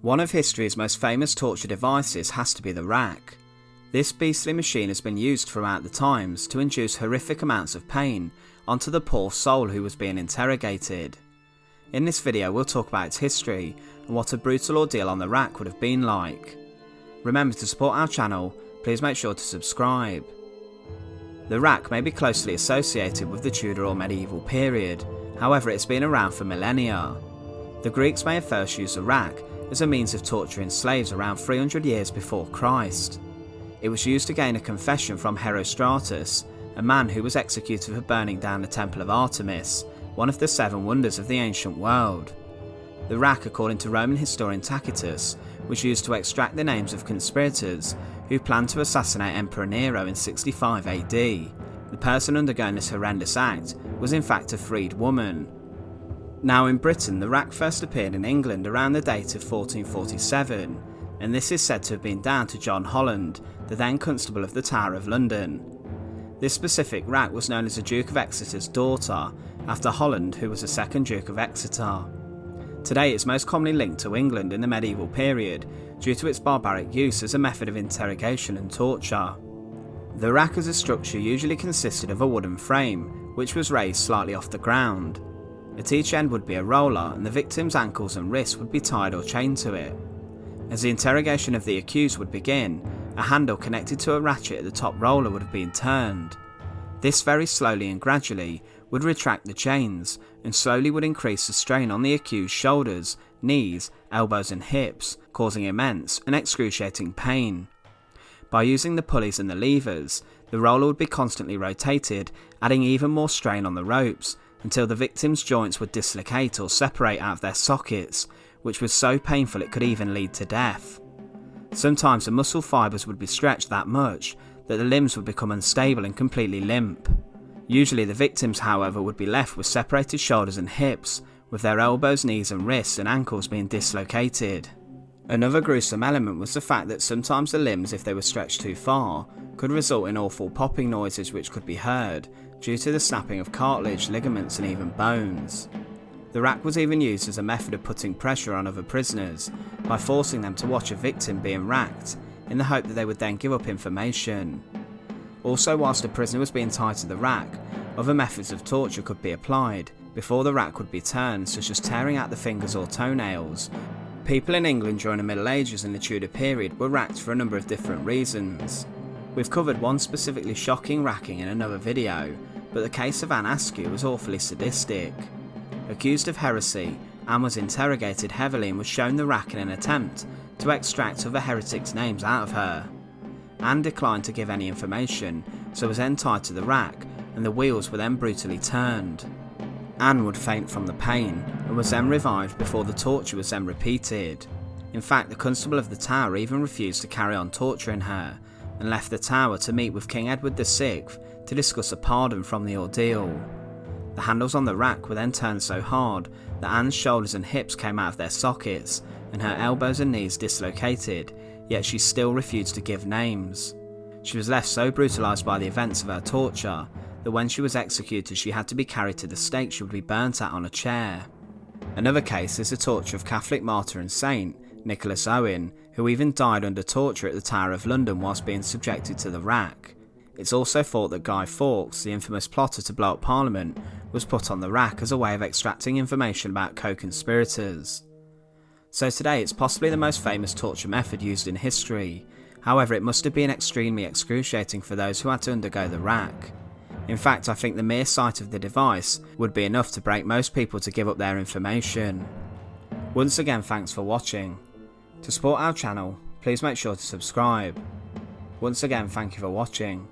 One of history's most famous torture devices has to be the rack. This beastly machine has been used throughout the times to induce horrific amounts of pain onto the poor soul who was being interrogated. In this video we'll talk about its history and what a brutal ordeal on the rack would have been like. Remember to support our channel, please make sure to subscribe. The rack may be closely associated with the Tudor or medieval period, however it's been around for millennia. The Greeks may have first used the rack as a means of torturing slaves around 300 years before Christ. It was used to gain a confession from Herostratus, a man who was executed for burning down the Temple of Artemis, one of the 7 wonders of the ancient world. The rack, according to Roman historian Tacitus, was used to extract the names of conspirators who planned to assassinate Emperor Nero in 65 AD. The person undergoing this horrendous act was in fact a freed woman. Now in Britain, the rack first appeared in England around the date of 1447, and this is said to have been down to John Holland, the then Constable of the Tower of London. This specific rack was known as the Duke of Exeter's daughter, after Holland, who was the second Duke of Exeter. Today it's most commonly linked to England in the medieval period due to its barbaric use as a method of interrogation and torture. The rack as a structure usually consisted of a wooden frame, which was raised slightly off the ground. At each end would be a roller, and the victim's ankles and wrists would be tied or chained to it. As the interrogation of the accused would begin, a handle connected to a ratchet at the top roller would have been turned. This very slowly and gradually would retract the chains and slowly would increase the strain on the accused's shoulders, knees, elbows and hips, causing immense and excruciating pain. By using the pulleys and the levers, the roller would be constantly rotated, adding even more strain on the ropes, until the victim's joints would dislocate or separate out of their sockets, which was so painful it could even lead to death. Sometimes the muscle fibres would be stretched that much that the limbs would become unstable and completely limp. Usually the victims, however, would be left with separated shoulders and hips, with their elbows, knees and wrists and ankles being dislocated. Another gruesome element was the fact that sometimes the limbs, if they were stretched too far, could result in awful popping noises which could be heard due to the snapping of cartilage, ligaments and even bones. The rack was even used as a method of putting pressure on other prisoners by forcing them to watch a victim being racked in the hope that they would then give up information. Also, whilst a prisoner was being tied to the rack, other methods of torture could be applied before the rack would be turned, such as tearing out the fingers or toenails. People in England during the Middle Ages and the Tudor period were racked for a number of different reasons. We've covered one specifically shocking racking in another video, but the case of Anne Askew was awfully sadistic. Accused of heresy, Anne was interrogated heavily and was shown the rack in an attempt to extract other heretics' names out of her. Anne declined to give any information, so was then tied to the rack, and the wheels were then brutally turned. Anne would faint from the pain, and was then revived before the torture was then repeated. In fact, the Constable of the Tower even refused to carry on torturing her, and left the tower to meet with King Edward VI to discuss a pardon from the ordeal. The handles on the rack were then turned so hard that Anne's shoulders and hips came out of their sockets, and her elbows and knees dislocated, yet she still refused to give names. She was left so brutalised by the events of her torture that when she was executed she had to be carried to the stake she would be burnt at on a chair. Another case is the torture of Catholic martyr and saint Nicholas Owen, who even died under torture at the Tower of London whilst being subjected to the rack. It's also thought that Guy Fawkes, the infamous plotter to blow up Parliament, was put on the rack as a way of extracting information about co-conspirators. So today it's possibly the most famous torture method used in history. However, it must have been extremely excruciating for those who had to undergo the rack. In fact, I think the mere sight of the device would be enough to break most people to give up their information. Once again, thanks for watching. To support our channel, please make sure to subscribe. Once again, thank you for watching.